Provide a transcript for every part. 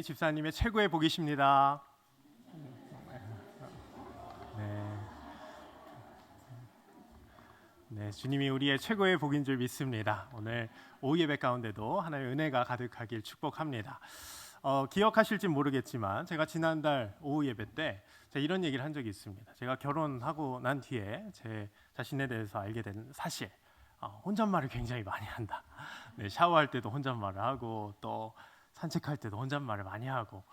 주님이 집사님의 최고의 복이십니다. 네. 네, 주님이 우리의 최고의 복인 줄 믿습니다. 오늘 오후 예배 가운데도 하나님의 은혜가 가득하길 축복합니다. 기억하실지 모르겠지만 제가 지난달 오후 예배 때 제가 이런 얘기를 한 적이 있습니다. 제가 결혼하고 난 뒤에 제 자신에 대해서 알게 된 사실, 혼잣말을 굉장히 많이 한다. 네, 샤워할 때도 혼잣말을 하고 또 산책할 때도 혼잣말을 많이 하고.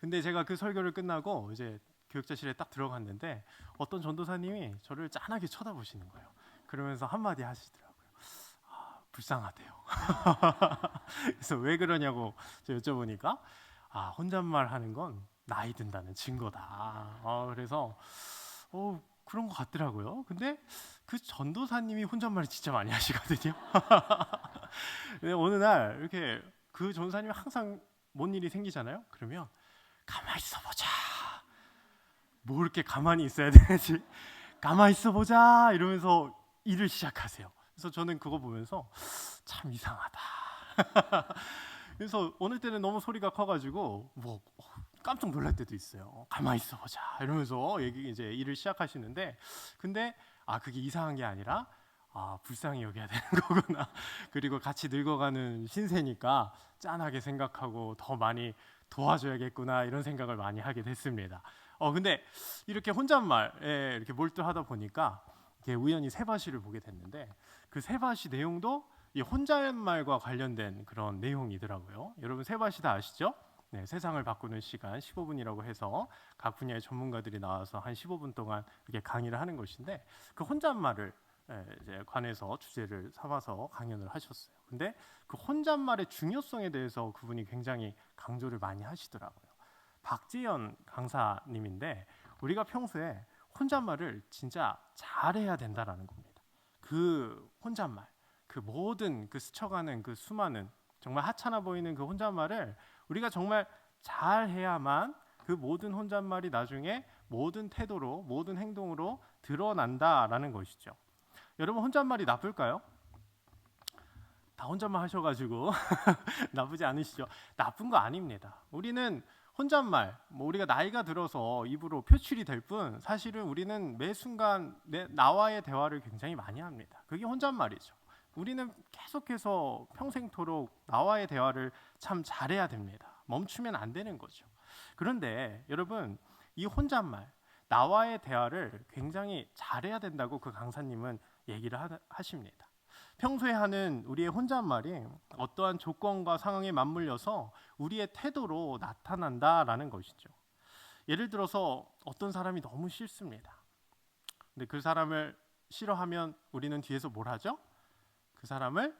근데 제가 그 설교를 끝나고 이제 교육자실에 딱 들어갔는데 어떤 전도사님이 저를 짠하게 쳐다보시는 거예요. 그러면서 한마디 하시더라고요. 불쌍하대요. 그래서 왜 그러냐고 제가 여쭤보니까 혼잣말 하는 건 나이 든다는 증거다. 그래서 그런 것 같더라고요. 근데 그 전도사님이 혼잣말을 진짜 많이 하시거든요. 근데 어느 날 이렇게 그 전도사님이 항상 뭔 일이 생기잖아요. 그러면 가만히 있어보자. 뭐 이렇게 가만히 있어야 되지? 가만히 있어보자 이러면서 일을 시작하세요. 그래서 저는 그거 보면서 참 이상하다. 그래서 어느 때는 너무 소리가 커가지고 깜짝 놀랄 때도 있어요. 가만히 있어보자 이러면서 이제 일을 시작하시는데, 근데 그게 이상한 게 아니라 불쌍히 여겨야 되는 거구나. 그리고 같이 늙어가는 신세니까 짠하게 생각하고 더 많이 도와줘야겠구나 이런 생각을 많이 하게 됐습니다. 근데 이렇게 혼잣말에 이렇게 몰두하다 보니까 우연히 세바시를 보게 됐는데 그 세바시 내용도 이 혼잣말과 관련된 그런 내용이더라고요. 여러분 세바시 다 아시죠? 네, 세상을 바꾸는 시간 15분이라고 해서 각 분야의 전문가들이 나와서 한 15분 동안 이렇게 강의를 하는 것인데, 그 혼잣말을 이제 관해서 주제를 삼아서 강연을 하셨어요. 근데 그 혼잣말의 중요성에 대해서 그분이 굉장히 강조를 많이 하시더라고요. 박지연 강사님인데 우리가 평소에 혼잣말을 진짜 잘해야 된다라는 겁니다. 그 혼잣말, 그 모든 그 스쳐가는 그 수많은 정말 하찮아 보이는 그 혼잣말을 우리가 정말 잘해야만 그 모든 혼잣말이 나중에 모든 태도로 모든 행동으로 드러난다라는 것이죠. 여러분 혼잣말이 나쁠까요? 다 혼잣말 하셔가지고 나쁘지 않으시죠? 나쁜 거 아닙니다. 우리는 혼잣말, 우리가 나이가 들어서 입으로 표출이 될 뿐 사실은 우리는 매 순간 나와의 대화를 굉장히 많이 합니다. 그게 혼잣말이죠. 우리는 계속해서 평생토록 나와의 대화를 참 잘해야 됩니다. 멈추면 안 되는 거죠. 그런데 여러분, 이 혼잣말, 나와의 대화를 굉장히 잘해야 된다고 그 강사님은 얘기를 하십니다. 평소에 하는 우리의 혼잣말이 어떠한 조건과 상황에 맞물려서 우리의 태도로 나타난다라는 것이죠. 예를 들어서 어떤 사람이 너무 싫습니다. 근데 그 사람을 싫어하면 우리는 뒤에서 뭘 하죠? 그 사람을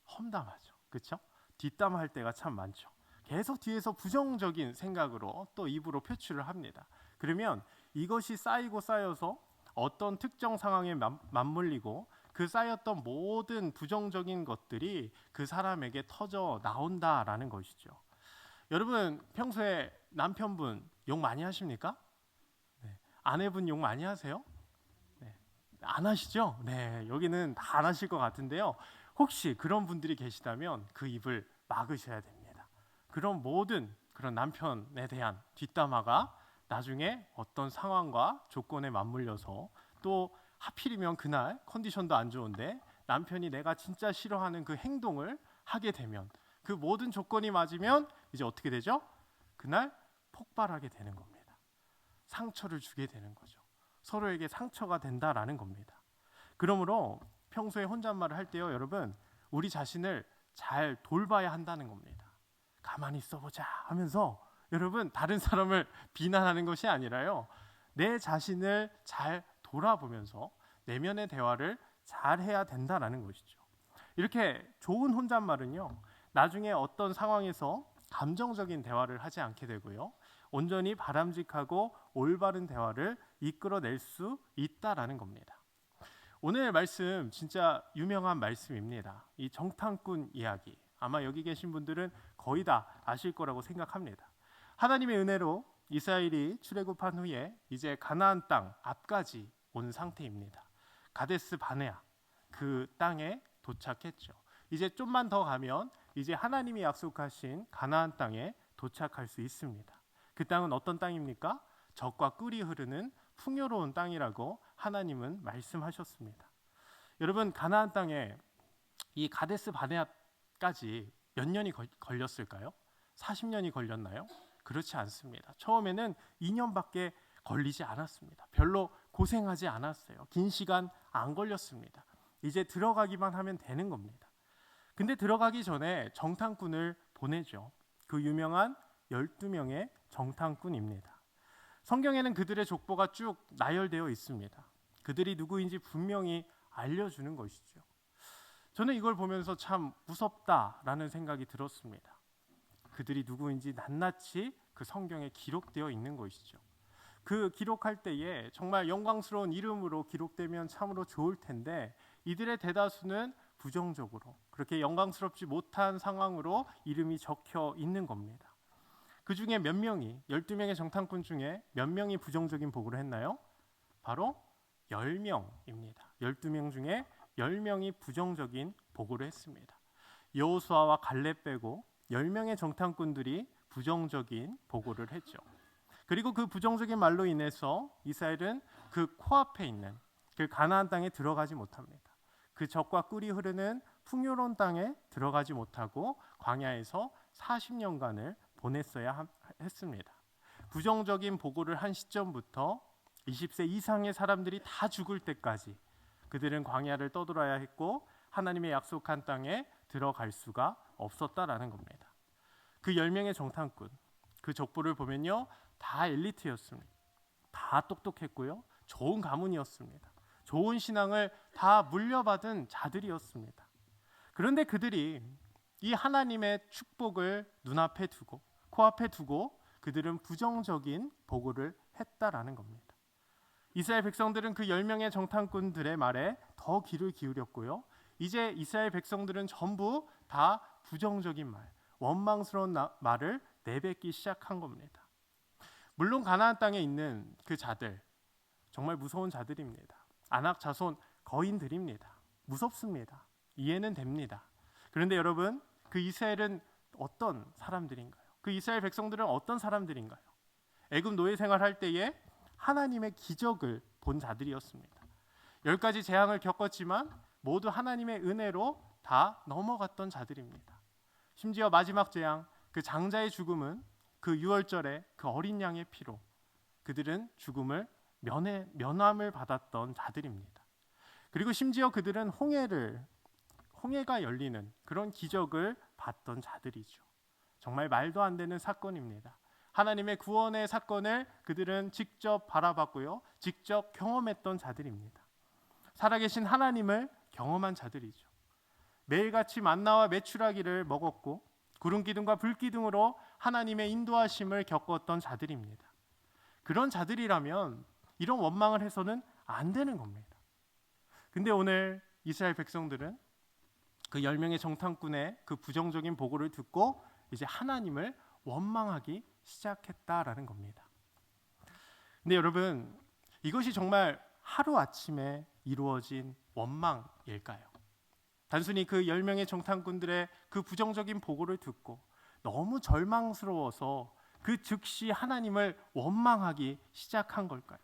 험담하죠. 그렇죠? 뒷담할 때가 참 많죠. 계속 뒤에서 부정적인 생각으로 또 입으로 표출을 합니다. 그러면 이것이 쌓이고 쌓여서 어떤 특정 상황에 맞물리고 그 쌓였던 모든 부정적인 것들이 그 사람에게 터져 나온다라는 것이죠. 여러분 평소에 남편분 욕 많이 하십니까? 네. 아내분 욕 많이 하세요? 네. 안 하시죠? 네, 여기는 다 안 하실 것 같은데요. 혹시 그런 분들이 계시다면 그 입을 막으셔야 됩니다. 그런 모든 그런 남편에 대한 뒷담화가 나중에 어떤 상황과 조건에 맞물려서 또 하필이면 그날 컨디션도 안 좋은데 남편이 내가 진짜 싫어하는 그 행동을 하게 되면, 그 모든 조건이 맞으면 이제 어떻게 되죠? 그날 폭발하게 되는 겁니다. 상처를 주게 되는 거죠. 서로에게 상처가 된다라는 겁니다. 그러므로 평소에 혼잣말을 할 때요, 여러분, 우리 자신을 잘 돌봐야 한다는 겁니다. 가만히 있어보자 하면서 여러분 다른 사람을 비난하는 것이 아니라요, 내 자신을 잘 돌아보면서 내면의 대화를 잘 해야 된다라는 것이죠. 이렇게 좋은 혼잣말은요, 나중에 어떤 상황에서 감정적인 대화를 하지 않게 되고요, 온전히 바람직하고 올바른 대화를 이끌어낼 수 있다라는 겁니다. 오늘 말씀 진짜 유명한 말씀입니다. 이 정탐꾼 이야기, 아마 여기 계신 분들은 거의 다 아실 거라고 생각합니다. 하나님의 은혜로 이스라엘이 출애굽한 후에 이제 가나안 땅 앞까지 온 상태입니다. 가데스 바네아 그 땅에 도착했죠. 이제 좀만 더 가면 이제 하나님이 약속하신 가나안 땅에 도착할 수 있습니다. 그 땅은 어떤 땅입니까? 젖과 꿀이 흐르는 풍요로운 땅이라고 하나님은 말씀하셨습니다. 여러분, 가나안 땅에 이 가데스 바네아까지 몇 년이 걸렸을까요? 40년이 걸렸나요? 그렇지 않습니다. 처음에는 2년밖에 걸리지 않았습니다. 별로 고생하지 않았어요. 긴 시간 안 걸렸습니다. 이제 들어가기만 하면 되는 겁니다. 근데 들어가기 전에 정탐꾼을 보내죠. 그 유명한 12명의 정탐꾼입니다. 성경에는 그들의 족보가 쭉 나열되어 있습니다. 그들이 누구인지 분명히 알려주는 것이죠. 저는 이걸 보면서 참 무섭다라는 생각이 들었습니다. 그들이 누구인지 낱낱이 그 성경에 기록되어 있는 것이죠. 그 기록할 때에 정말 영광스러운 이름으로 기록되면 참으로 좋을 텐데 이들의 대다수는 부정적으로 그렇게 영광스럽지 못한 상황으로 이름이 적혀 있는 겁니다. 그 중에 몇 명이 12명의 정탐꾼 중에 몇 명이 부정적인 보고를 했나요? 바로 10명입니다. 12명 중에 10명이 부정적인 보고를 했습니다. 여호수아와 갈렙 빼고 10명의 정탐꾼들이 부정적인 보고를 했죠. 그리고 그 부정적인 말로 인해서 이스라엘은 그 코앞에 있는 그 가나안 땅에 들어가지 못합니다. 그 젖과 꿀이 흐르는 풍요로운 땅에 들어가지 못하고 광야에서 40년간을 보냈어야 했습니다. 부정적인 보고를 한 시점부터 20세 이상의 사람들이 다 죽을 때까지 그들은 광야를 떠돌아야 했고 하나님의 약속한 땅에 들어갈 수가 없었다라는 겁니다. 그 10명의 정탐꾼, 그 족보를 보면요, 다 엘리트였습니다. 다 똑똑했고요, 좋은 가문이었습니다. 좋은 신앙을 다 물려받은 자들이었습니다. 그런데 그들이 이 하나님의 축복을 눈앞에 두고 코앞에 두고 그들은 부정적인 보고를 했다라는 겁니다. 이스라엘 백성들은 그 10명의 정탐꾼들의 말에 더 귀를 기울였고요. 이제 이스라엘 백성들은 전부 다 부정적인 말, 원망스러운 말을 내뱉기 시작한 겁니다. 물론 가나안 땅에 있는 그 자들, 정말 무서운 자들입니다. 아낙 자손 거인들입니다. 무섭습니다. 이해는 됩니다. 그런데 여러분, 그 이스라엘은 어떤 사람들인가요? 그 이스라엘 백성들은 어떤 사람들인가요? 애굽 노예 생활할 때에 하나님의 기적을 본 자들이었습니다. 10가지 재앙을 겪었지만 모두 하나님의 은혜로 다 넘어갔던 자들입니다. 심지어 마지막 재앙, 그 장자의 죽음은 그 유월절에 그 어린 양의 피로 그들은 죽음을 면함을 받았던 자들입니다. 그리고 심지어 그들은 홍해가 열리는 그런 기적을 봤던 자들이죠. 정말 말도 안 되는 사건입니다. 하나님의 구원의 사건을 그들은 직접 바라봤고요, 직접 경험했던 자들입니다. 살아계신 하나님을 경험한 자들이죠. 매일같이 만나와 메추라기를 먹었고 구름 기둥과 불 기둥으로 하나님의 인도하심을 겪었던 자들입니다. 그런 자들이라면 이런 원망을 해서는 안 되는 겁니다. 근데 오늘 이스라엘 백성들은 그 10명의 정탐꾼의 그 부정적인 보고를 듣고 이제 하나님을 원망하기 시작했다라는 겁니다. 근데 여러분, 이것이 정말 하루아침에 이루어진 원망일까요? 단순히 그 10명의 정탐꾼들의 그 부정적인 보고를 듣고 너무 절망스러워서 그 즉시 하나님을 원망하기 시작한 걸까요?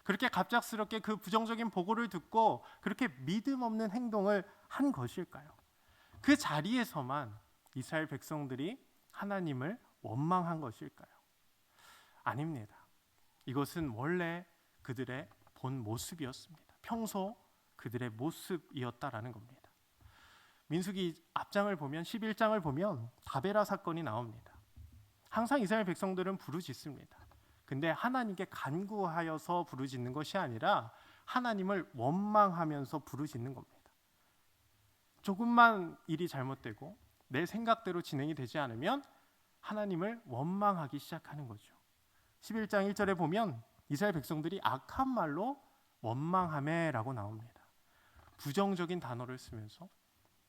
그렇게 갑작스럽게 그 부정적인 보고를 듣고 그렇게 믿음 없는 행동을 한 것일까요? 그 자리에서만 이스라엘 백성들이 하나님을 원망한 것일까요? 아닙니다. 이것은 원래 그들의 본 모습이었습니다. 평소 그들의 모습이었다라는 겁니다. 민수기 앞장을 보면 11장을 보면 다베라 사건이 나옵니다. 항상 이스라엘 백성들은 부르짖습니다. 근데 하나님께 간구하여서 부르짖는 것이 아니라 하나님을 원망하면서 부르짖는 겁니다. 조금만 일이 잘못되고 내 생각대로 진행이 되지 않으면 하나님을 원망하기 시작하는 거죠. 11장 1절에 보면 이스라엘 백성들이 악한 말로 원망하매라고 나옵니다. 부정적인 단어를 쓰면서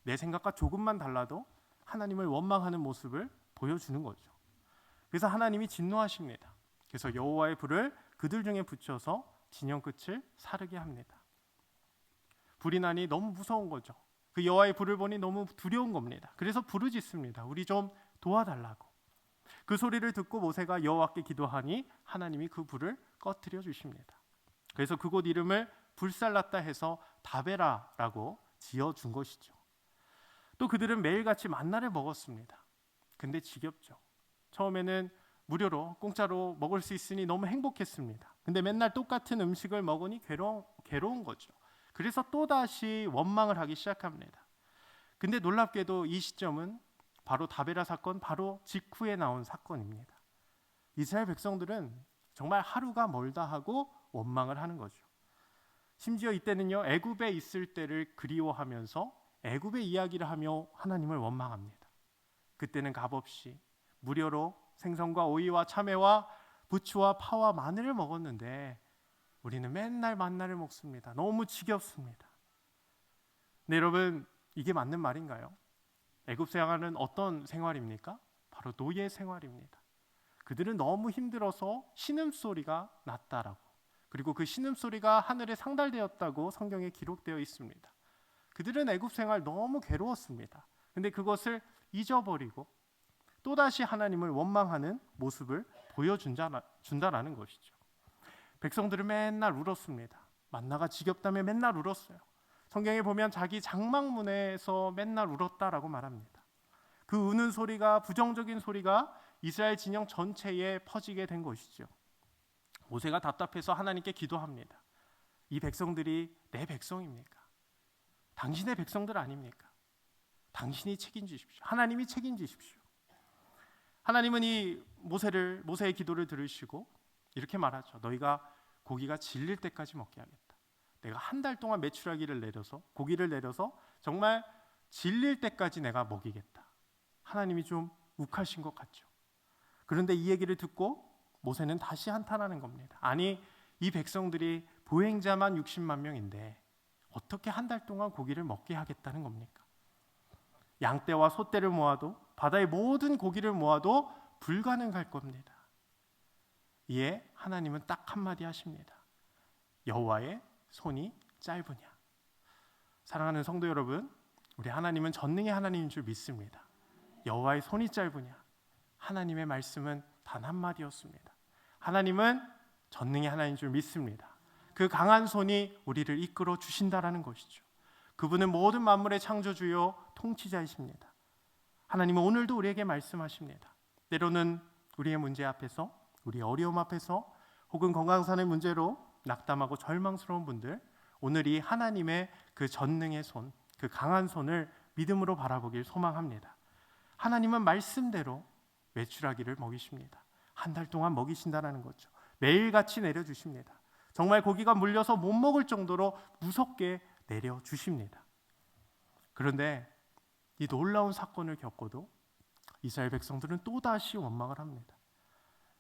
내 생각과 조금만 달라도 하나님을 원망하는 모습을 보여주는 거죠. 그래서 하나님이 진노하십니다. 그래서 여호와의 불을 그들 중에 붙여서 진영 끝을 사르게 합니다. 불이 나니 너무 무서운 거죠. 그 여호와의 불을 보니 너무 두려운 겁니다. 그래서 부르짖습니다. 우리 좀 도와달라고. 그 소리를 듣고 모세가 여호와께 기도하니 하나님이 그 불을 꺼뜨려 주십니다. 그래서 그곳 이름을 불살랐다 해서 다베라라고 지어준 것이죠. 또 그들은 매일같이 만나를 먹었습니다. 근데 지겹죠. 처음에는 무료로 공짜로 먹을 수 있으니 너무 행복했습니다. 근데 맨날 똑같은 음식을 먹으니 괴로운 거죠. 그래서 또다시 원망을 하기 시작합니다. 근데 놀랍게도 이 시점은 바로 다베라 사건 바로 직후에 나온 사건입니다. 이스라엘 백성들은 정말 하루가 멀다 하고 원망을 하는 거죠. 심지어 이때는요, 애굽에 있을 때를 그리워하면서 애굽의 이야기를 하며 하나님을 원망합니다. 그때는 값없이 무료로 생선과 오이와 참외와 부추와 파와 마늘을 먹었는데 우리는 맨날 만나를 먹습니다. 너무 지겹습니다. 네, 여러분, 이게 맞는 말인가요? 애굽 생활은 어떤 생활입니까? 바로 노예 생활입니다. 그들은 너무 힘들어서 신음소리가 났다라고, 그리고 그 신음소리가 하늘에 상달되었다고 성경에 기록되어 있습니다. 그들은 애굽 생활 너무 괴로웠습니다. 근데 그것을 잊어버리고 또다시 하나님을 원망하는 모습을 보여준다라는 것이죠. 백성들은 맨날 울었습니다. 만나가 지겹다며 맨날 울었어요. 성경에 보면 자기 장막문에서 맨날 울었다라고 말합니다. 그 우는 소리가, 부정적인 소리가 이스라엘 진영 전체에 퍼지게 된 것이죠. 모세가 답답해서 하나님께 기도합니다. 이 백성들이 내 백성입니까? 당신의 백성들 아닙니까? 당신이 책임지십시오. 하나님이 책임지십시오. 하나님은 이 모세의 기도를 들으시고 이렇게 말하죠. 너희가 고기가 질릴 때까지 먹게 하겠다. 내가 한 달 동안 고기를 내려서 정말 질릴 때까지 내가 먹이겠다. 하나님이 좀 욱하신 것 같죠. 그런데 이 얘기를 듣고 모세는 다시 한탄하는 겁니다. 아니, 이 백성들이 보행자만 60만 명인데 어떻게 한 달 동안 고기를 먹게 하겠다는 겁니까? 양떼와 소떼를 모아도, 바다의 모든 고기를 모아도 불가능할 겁니다. 이에 하나님은 딱 한마디 하십니다. 여호와의 손이 짧으냐. 사랑하는 성도 여러분, 우리 하나님은 전능의 하나님인 줄 믿습니다. 여호와의 손이 짧으냐. 하나님의 말씀은 단 한마디였습니다. 하나님은 전능의 하나님인 줄 믿습니다. 그 강한 손이 우리를 이끌어 주신다라는 것이죠. 그분은 모든 만물의 창조주요 통치자이십니다. 하나님은 오늘도 우리에게 말씀하십니다. 때로는 우리의 문제 앞에서, 우리의 어려움 앞에서, 혹은 건강상의 문제로 낙담하고 절망스러운 분들, 오늘 이 하나님의 그 전능의 손, 그 강한 손을 믿음으로 바라보길 소망합니다. 하나님은 말씀대로 외출하기를 먹이십니다. 한 달 동안 먹이신다는 거죠. 매일같이 내려주십니다. 정말 고기가 물려서 못 먹을 정도로 무섭게 내려주십니다. 그런데 이 놀라운 사건을 겪고도 이스라엘 백성들은 또다시 원망을 합니다.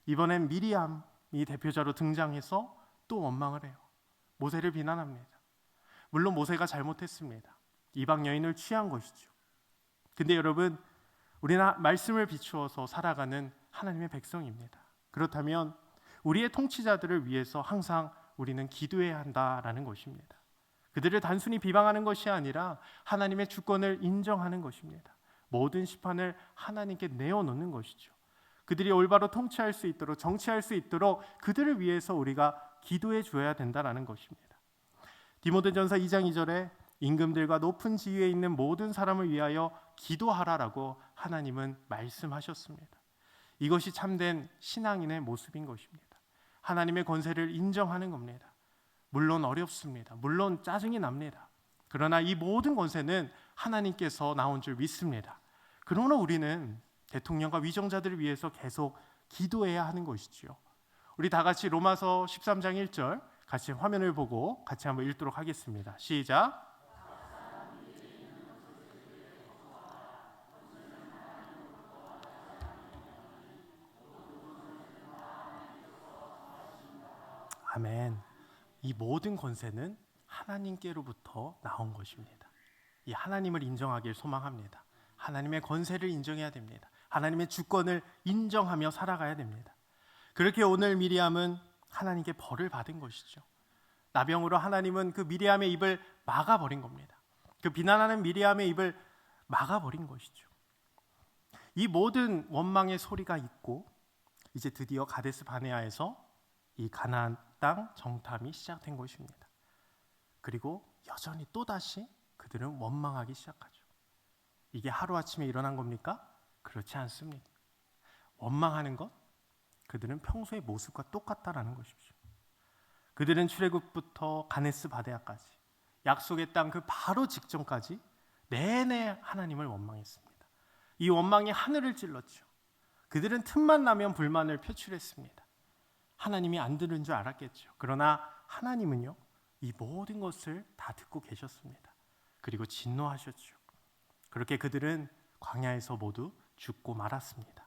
이번엔 미리암이 대표자로 등장해서 또 원망을 해요. 모세를 비난합니다. 물론 모세가 잘못했습니다. 이방 여인을 취한 것이죠. 근데 여러분, 우리는 말씀을 비추어서 살아가는 하나님의 백성입니다. 그렇다면 우리의 통치자들을 위해서 항상 우리는 기도해야 한다라는 것입니다. 그들을 단순히 비방하는 것이 아니라 하나님의 주권을 인정하는 것입니다. 모든 심판을 하나님께 내어놓는 것이죠. 그들이 올바로 통치할 수 있도록, 정치할 수 있도록 그들을 위해서 우리가 기도해 줘야 된다는 것입니다. 디모데전서 2장 2절에 임금들과 높은 지위에 있는 모든 사람을 위하여 기도하라라고 하나님은 말씀하셨습니다. 이것이 참된 신앙인의 모습인 것입니다. 하나님의 권세를 인정하는 겁니다. 물론 어렵습니다. 물론 짜증이 납니다. 그러나 이 모든 권세는 하나님께서 나온 줄 믿습니다. 그러나 우리는 대통령과 위정자들을 위해서 계속 기도해야 하는 것이지요. 우리 다 같이 로마서 13장 1절 같이 화면을 보고 같이 한번 읽도록 하겠습니다. 시작. 아멘. 이 모든 권세는 하나님께로부터 나온 것입니다. 이 하나님을 인정하길 소망합니다. 하나님의 권세를 인정해야 됩니다. 하나님의 주권을 인정하며 살아가야 됩니다. 그렇게 오늘 미리암은 하나님께 벌을 받은 것이죠. 나병으로 하나님은 그 미리암의 입을 막아버린 겁니다. 그 비난하는 미리암의 입을 막아버린 것이죠. 이 모든 원망의 소리가 있고 이제 드디어 가데스 바네아에서 이 가나안 땅 정탐이 시작된 것입니다. 그리고 여전히 또다시 그들은 원망하기 시작하죠. 이게 하루아침에 일어난 겁니까? 그렇지 않습니다. 원망하는 것, 그들은 평소의 모습과 똑같다라는 것이죠. 그들은 출애굽부터 가데스 바네아까지 약속의 땅 그 바로 직전까지 내내 하나님을 원망했습니다. 이 원망이 하늘을 찔렀죠. 그들은 틈만 나면 불만을 표출했습니다. 하나님이 안 들은 줄 알았겠죠. 그러나 하나님은요, 이 모든 것을 다 듣고 계셨습니다. 그리고 진노하셨죠. 그렇게 그들은 광야에서 모두 죽고 말았습니다.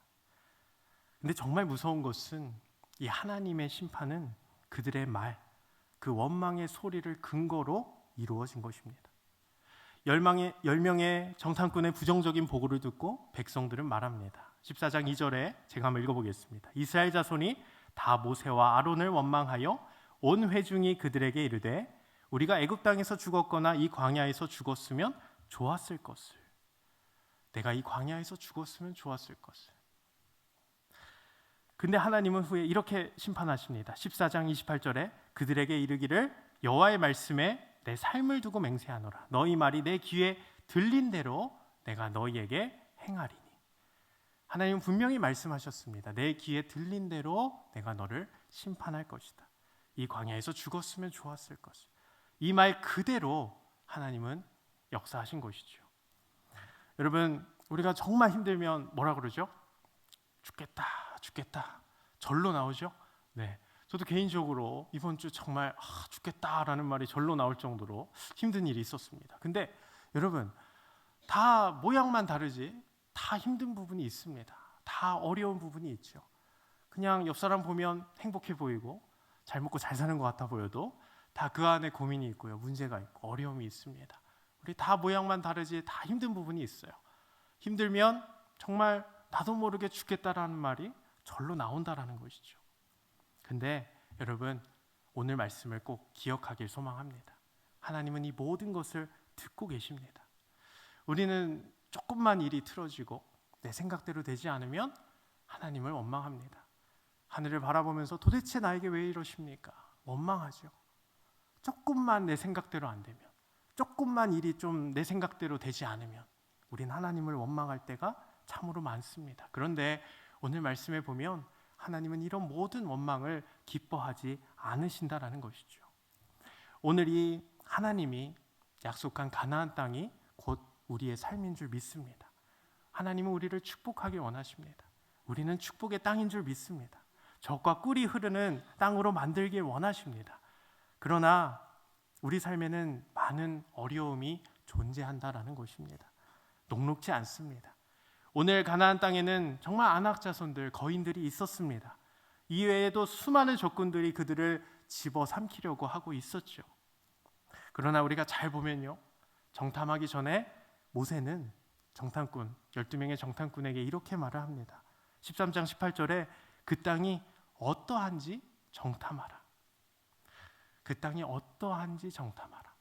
근데 정말 무서운 것은 이 하나님의 심판은 그들의 말, 그 원망의 소리를 근거로 이루어진 것입니다. 10명의 정탐꾼의 부정적인 보고를 듣고 백성들은 말합니다. 14장 2절에 제가 한번 읽어보겠습니다. 이스라엘 자손이 다 모세와 아론을 원망하여 온 회중이 그들에게 이르되 우리가 애굽 땅에서 죽었거나 이 광야에서 죽었으면 좋았을 것을. 내가 이 광야에서 죽었으면 좋았을 것을. 근데 하나님은 후에 이렇게 심판하십니다. 14장 28절에 그들에게 이르기를 여호와의 말씀에 내 삶을 두고 맹세하노라. 너희 말이 내 귀에 들린 대로 내가 너희에게 행하리니. 하나님은 분명히 말씀하셨습니다. 내 귀에 들린 대로 내가 너를 심판할 것이다. 이 광야에서 죽었으면 좋았을 것을. 이 말 그대로 하나님은 역사하신 것이죠. 여러분, 우리가 정말 힘들면 뭐라 그러죠? 죽겠다, 죽겠다. 절로 나오죠? 네. 저도 개인적으로 이번 주 정말 죽겠다라는 말이 절로 나올 정도로 힘든 일이 있었습니다. 근데 여러분, 다 모양만 다르지 다 힘든 부분이 있습니다. 다 어려운 부분이 있죠. 그냥 옆 사람 보면 행복해 보이고 잘 먹고 잘 사는 것 같아 보여도 다 그 안에 고민이 있고요. 문제가 있고 어려움이 있습니다. 우리 다 모양만 다르지 다 힘든 부분이 있어요. 힘들면 정말 나도 모르게 죽겠다라는 말이 절로 나온다라는 것이죠. 근데 여러분, 오늘 말씀을 꼭 기억하길 소망합니다. 하나님은 이 모든 것을 듣고 계십니다. 우리는 조금만 일이 틀어지고 내 생각대로 되지 않으면 하나님을 원망합니다. 하늘을 바라보면서 도대체 나에게 왜 이러십니까? 원망하죠. 조금만 내 생각대로 안 되면, 조금만 일이 좀 내 생각대로 되지 않으면 우린 하나님을 원망할 때가 참으로 많습니다. 그런데 오늘 말씀에 보면 하나님은 이런 모든 원망을 기뻐하지 않으신다라는 것이죠. 오늘 이 하나님이 약속한 가나안 땅이 곧 우리의 삶인 줄 믿습니다. 하나님은 우리를 축복하길 원하십니다. 우리는 축복의 땅인 줄 믿습니다. 젖과 꿀이 흐르는 땅으로 만들길 원하십니다. 그러나 우리 삶에는 많은 어려움이 존재한다라는 것입니다. 녹록지 않습니다. 오늘 가나안 땅에는 정말 안악 자손들, 거인들이 있었습니다. 이외에도 수많은 적군들이 그들을 집어삼키려고 하고 있었죠. 그러나 우리가 잘 보면요, 정탐하기 전에 모세는 정탐꾼, 12명의 정탐꾼에게 이렇게 말을 합니다. 13장 18절에 그 땅이 어떠한지 정탐하라. 그 땅이 어떠한지 정탐하라.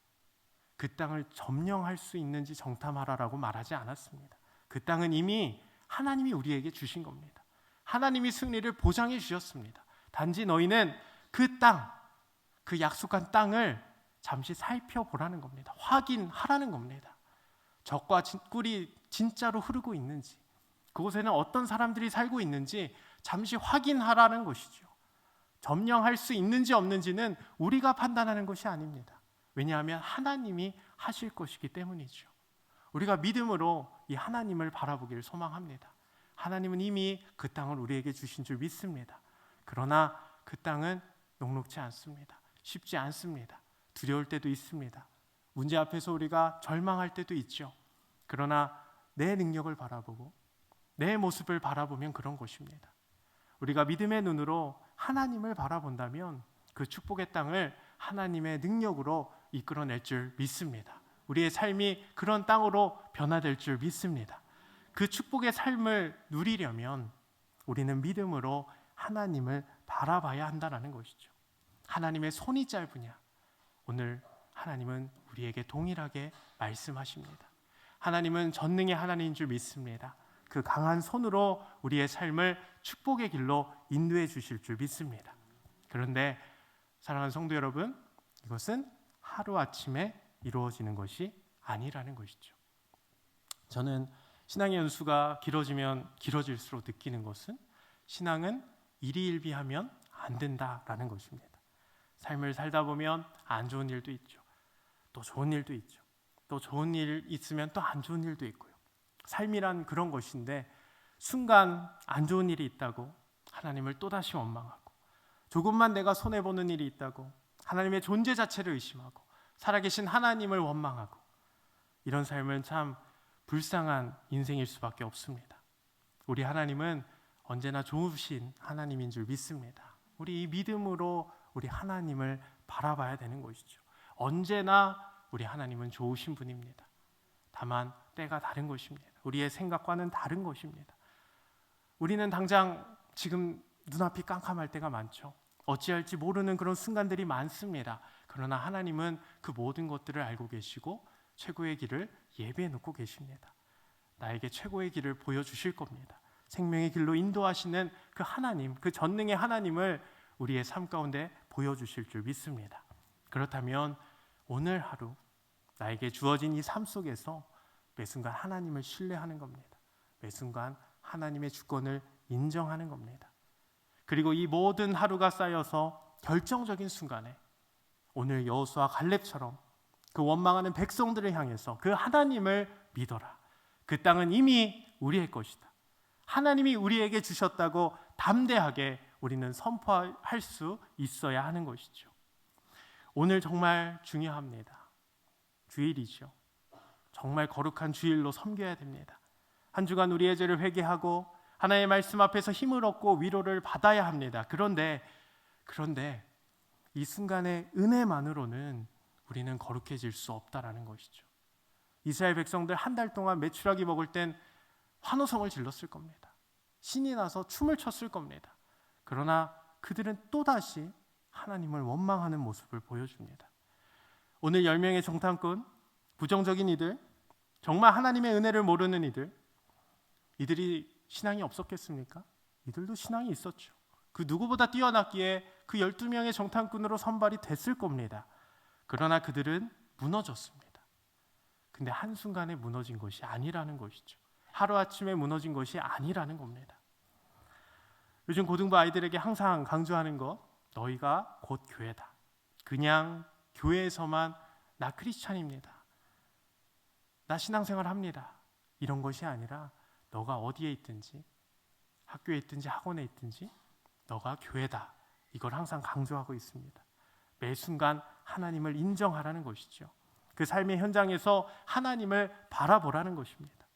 그 땅을 점령할 수 있는지 정탐하라라고 말하지 않았습니다. 그 땅은 이미 하나님이 우리에게 주신 겁니다. 하나님이 승리를 보장해 주셨습니다. 단지 너희는 그 땅, 그 약속한 땅을 잠시 살펴보라는 겁니다. 확인하라는 겁니다. 젖과 꿀이 진짜로 흐르고 있는지, 그곳에는 어떤 사람들이 살고 있는지 잠시 확인하라는 것이죠. 점령할 수 있는지 없는지는 우리가 판단하는 것이 아닙니다. 왜냐하면 하나님이 하실 것이기 때문이죠. 우리가 믿음으로 이 하나님을 바라보기를 소망합니다. 하나님은 이미 그 땅을 우리에게 주신 줄 믿습니다. 그러나 그 땅은 녹록지 않습니다. 쉽지 않습니다. 두려울 때도 있습니다. 문제 앞에서 우리가 절망할 때도 있죠. 그러나 내 능력을 바라보고 내 모습을 바라보면 그런 것입니다. 우리가 믿음의 눈으로 하나님을 바라본다면 그 축복의 땅을 하나님의 능력으로 이끌어낼 줄 믿습니다. 우리의 삶이 그런 땅으로 변화될 줄 믿습니다. 그 축복의 삶을 누리려면 우리는 믿음으로 하나님을 바라봐야 한다는 것이죠. 하나님의 손이 짧으냐? 오늘 하나님은 우리에게 동일하게 말씀하십니다. 하나님은 전능의 하나님인 줄 믿습니다. 그 강한 손으로 우리의 삶을 축복의 길로 인도해 주실 줄 믿습니다. 그런데 사랑하는 성도 여러분, 이것은 하루아침에 이루어지는 것이 아니라는 것이죠. 저는 신앙의 연수가 길어지면 길어질수록 느끼는 것은 신앙은 일희일비하면 안 된다라는 것입니다. 삶을 살다 보면 안 좋은 일도 있죠. 또 좋은 일도 있죠. 또 좋은 일 있으면 또 안 좋은 일도 있고요. 삶이란 그런 것인데 순간 안 좋은 일이 있다고 하나님을 또다시 원망하고, 조금만 내가 손해보는 일이 있다고 하나님의 존재 자체를 의심하고 살아계신 하나님을 원망하고, 이런 삶은 참 불쌍한 인생일 수밖에 없습니다. 우리 하나님은 언제나 좋으신 하나님인 줄 믿습니다. 우리 이 믿음으로 우리 하나님을 바라봐야 되는 것이죠. 언제나 우리 하나님은 좋으신 분입니다. 다만 때가 다른 것입니다. 우리의 생각과는 다른 것입니다. 우리는 당장 지금 눈앞이 깜깜할 때가 많죠. 어찌할지 모르는 그런 순간들이 많습니다. 그러나 하나님은 그 모든 것들을 알고 계시고 최고의 길을 예비해 놓고 계십니다. 나에게 최고의 길을 보여주실 겁니다. 생명의 길로 인도하시는 그 하나님, 그 전능의 하나님을 우리의 삶 가운데 보여주실 줄 믿습니다. 그렇다면 오늘 하루 나에게 주어진 이 삶 속에서 매 순간 하나님을 신뢰하는 겁니다. 매 순간 하나님의 주권을 인정하는 겁니다. 그리고 이 모든 하루가 쌓여서 결정적인 순간에 오늘 여호수아 갈렙처럼 그 원망하는 백성들을 향해서 그 하나님을 믿어라. 그 땅은 이미 우리의 것이다. 하나님이 우리에게 주셨다고 담대하게 우리는 선포할 수 있어야 하는 것이죠. 오늘 정말 중요합니다. 주일이죠. 정말 거룩한 주일로 섬겨야 됩니다. 한 주간 우리의 죄를 회개하고 하나님의 말씀 앞에서 힘을 얻고 위로를 받아야 합니다. 그런데 이 순간의 은혜만으로는 우리는 거룩해질 수 없다라는 것이죠. 이스라엘 백성들 한 달 동안 메추라기 먹을 땐 환호성을 질렀을 겁니다. 신이 나서 춤을 췄을 겁니다. 그러나 그들은 또다시 하나님을 원망하는 모습을 보여줍니다. 오늘 10명의 정탐꾼, 부정적인 이들, 정말 하나님의 은혜를 모르는 이들이 신앙이 없었겠습니까? 이들도 신앙이 있었죠. 그 누구보다 뛰어났기에 그 12명의 정탐꾼으로 선발이 됐을 겁니다. 그러나 그들은 무너졌습니다. 근데 한순간에 무너진 것이 아니라는 것이죠. 하루아침에 무너진 것이 아니라는 겁니다. 요즘 고등부 아이들에게 항상 강조하는 것, 너희가 곧 교회다. 그냥 교회에서만 나 크리스찬입니다. 나 신앙생활 합니다. 이런 것이 아니라 너가 어디에 있든지, 학교에 있든지 학원에 있든지 너가 교회다. 이걸 항상 강조하고 있습니다. 매 순간 하나님을 인정하라는 것이죠. 그 삶의 현장에서 하나님을 바라보라는 것입니다.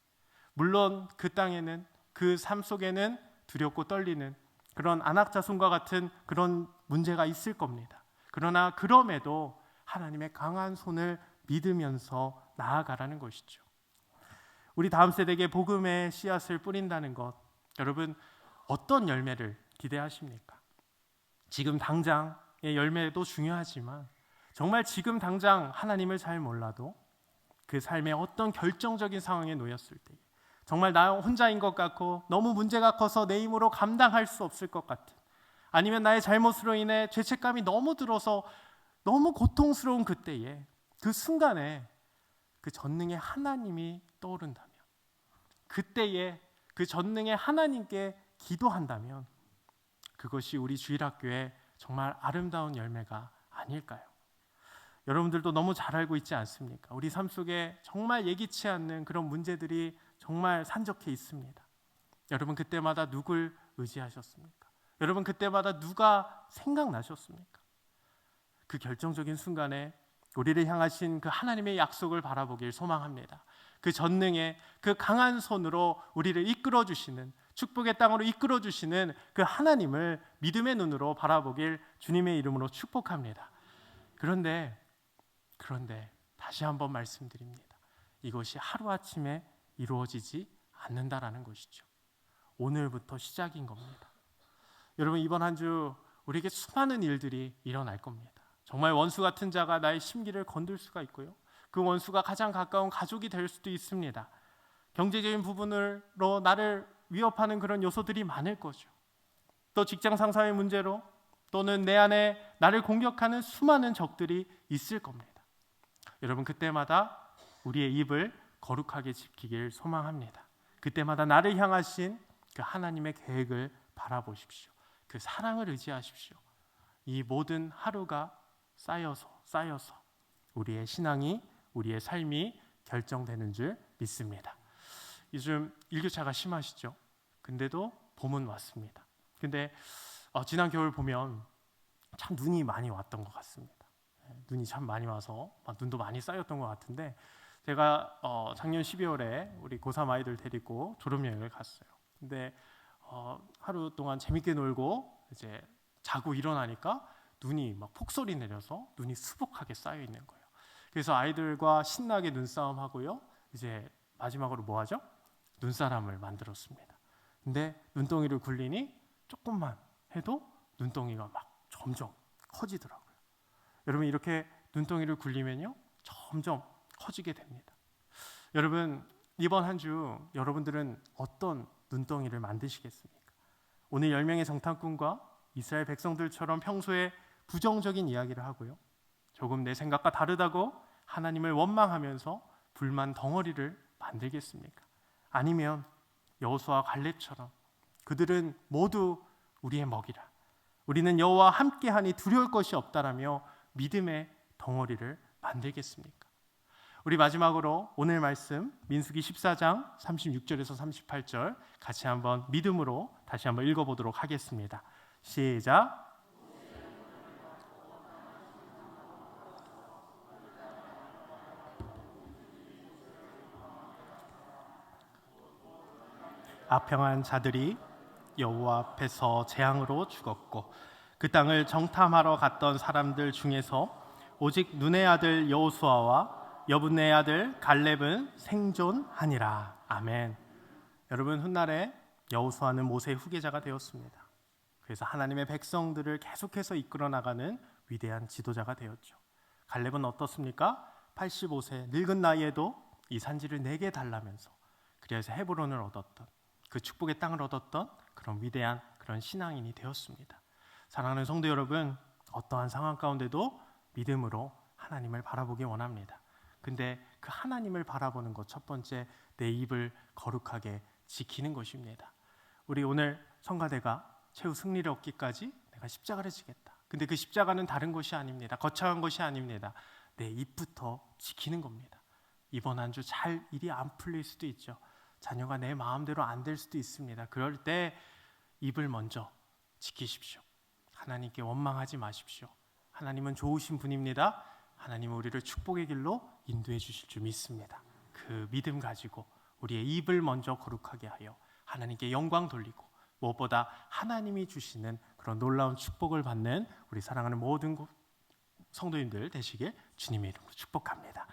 물론 그 땅에는, 그 삶 속에는 두렵고 떨리는 그런 안악자손과 같은 그런 문제가 있을 겁니다. 그러나 그럼에도 하나님의 강한 손을 믿으면서 나아가라는 것이죠. 우리 다음 세대에게 복음의 씨앗을 뿌린다는 것, 여러분 어떤 열매를 기대하십니까? 지금 당장의 열매도 중요하지만 정말 지금 당장 하나님을 잘 몰라도 그 삶의 어떤 결정적인 상황에 놓였을 때, 정말 나 혼자인 것 같고 너무 문제가 커서 내 힘으로 감당할 수 없을 것 같은, 아니면 나의 잘못으로 인해 죄책감이 너무 들어서 너무 고통스러운 그때에, 그 순간에 그 전능의 하나님이 떠오른다면, 그때에 그 전능의 하나님께 기도한다면 그것이 우리 주일학교의 정말 아름다운 열매가 아닐까요? 여러분들도 너무 잘 알고 있지 않습니까? 우리 삶 속에 정말 예기치 않는 그런 문제들이 정말 산적해 있습니다. 여러분 그때마다 누굴 의지하셨습니까? 여러분 그때마다 누가 생각나셨습니까? 그 결정적인 순간에 우리를 향하신 그 하나님의 약속을 바라보길 소망합니다. 그 전능의 그 강한 손으로 우리를 이끌어 주시는, 축복의 땅으로 이끌어 주시는 그 하나님을 믿음의 눈으로 바라보길 주님의 이름으로 축복합니다. 그런데 다시 한번 말씀드립니다. 이것이 하루아침에 이루어지지 않는다라는 것이죠. 오늘부터 시작인 겁니다. 여러분 이번 한 주 우리에게 수많은 일들이 일어날 겁니다. 정말 원수 같은 자가 나의 심기를 건들 수가 있고요. 그 원수가 가장 가까운 가족이 될 수도 있습니다. 경제적인 부분으로 나를 위협하는 그런 요소들이 많을 거죠. 또 직장 상사의 문제로 또는 내 안에 나를 공격하는 수많은 적들이 있을 겁니다. 여러분, 그때마다 우리의 입을 거룩하게 지키길 소망합니다. 그때마다 나를 향하신 그 하나님의 계획을 바라보십시오. 그 사랑을 의지하십시오. 이 모든 하루가 쌓여서 우리의 신앙이, 우리의 삶이 결정되는 줄 믿습니다. 요즘 일교차가 심하시죠? 근데도 봄은 왔습니다. 근데 지난 겨울 보면 참 눈이 많이 왔던 것 같습니다. 눈이 참 많이 와서 눈도 많이 쌓였던 것 같은데, 제가 작년 12월에 우리 고3 아이들 데리고 졸업여행을 갔어요. 근데 하루 동안 재밌게 놀고 이제 자고 일어나니까 눈이 막 폭설이 내려서 눈이 수북하게 쌓여 있는 거예요. 그래서 아이들과 신나게 눈싸움 하고요. 이제 마지막으로 뭐 하죠? 눈사람을 만들었습니다. 근데 눈덩이를 굴리니 조금만 해도 눈덩이가 막 점점 커지더라고요. 여러분, 이렇게 눈덩이를 굴리면요 점점 커지게 됩니다. 여러분, 이번 한 주 여러분들은 어떤 눈덩이를 만드시겠습니까? 오늘 10명의 정탐꾼과 이스라엘 백성들처럼 평소에 부정적인 이야기를 하고요, 조금 내 생각과 다르다고 하나님을 원망하면서 불만 덩어리를 만들겠습니까? 아니면 여호수아와 갈렙처럼 그들은 모두 우리의 먹이라, 우리는 여호와와 함께하니 두려울 것이 없다라며 믿음의 덩어리를 만들겠습니까? 우리 마지막으로 오늘 말씀 민수기 14장 36절에서 38절 같이 한번 믿음으로 다시 한번 읽어보도록 하겠습니다. 시작. 악평한 자들이 여호와 앞에서 재앙으로 죽었고, 그 땅을 정탐하러 갔던 사람들 중에서 오직 눈의 아들 여호수아와 여분의 아들 갈렙은 생존하니라. 아멘. 여러분, 훗날에 여호수아는 모세의 후계자가 되었습니다. 그래서 하나님의 백성들을 계속해서 이끌어 나가는 위대한 지도자가 되었죠. 갈렙은 어떻습니까? 85세 늙은 나이에도 이 산지를 내게 달라면서, 그래서 헤브론을 얻었던, 그 축복의 땅을 얻었던 그런 위대한 그런 신앙인이 되었습니다. 사랑하는 성도 여러분, 어떠한 상황 가운데도 믿음으로 하나님을 바라보기 원합니다. 근데 그 하나님을 바라보는 것, 첫 번째, 내 입을 거룩하게 지키는 것입니다. 우리 오늘 성가대가 최후 승리를 얻기까지 내가 십자가를 지겠다. 근데 그 십자가는 다른 것이 아닙니다. 거창한 것이 아닙니다. 내 입부터 지키는 겁니다. 이번 한 주 잘 일이 안 풀릴 수도 있죠. 자녀가 내 마음대로 안 될 수도 있습니다. 그럴 때 입을 먼저 지키십시오. 하나님께 원망하지 마십시오. 하나님은 좋으신 분입니다. 하나님은 우리를 축복의 길로 인도해 주실 줄 믿습니다. 그 믿음 가지고 우리의 입을 먼저 거룩하게 하여 하나님께 영광 돌리고, 무엇보다 하나님이 주시는 그런 놀라운 축복을 받는 우리 사랑하는 모든 성도님들 되시길 주님의 이름으로 축복합니다.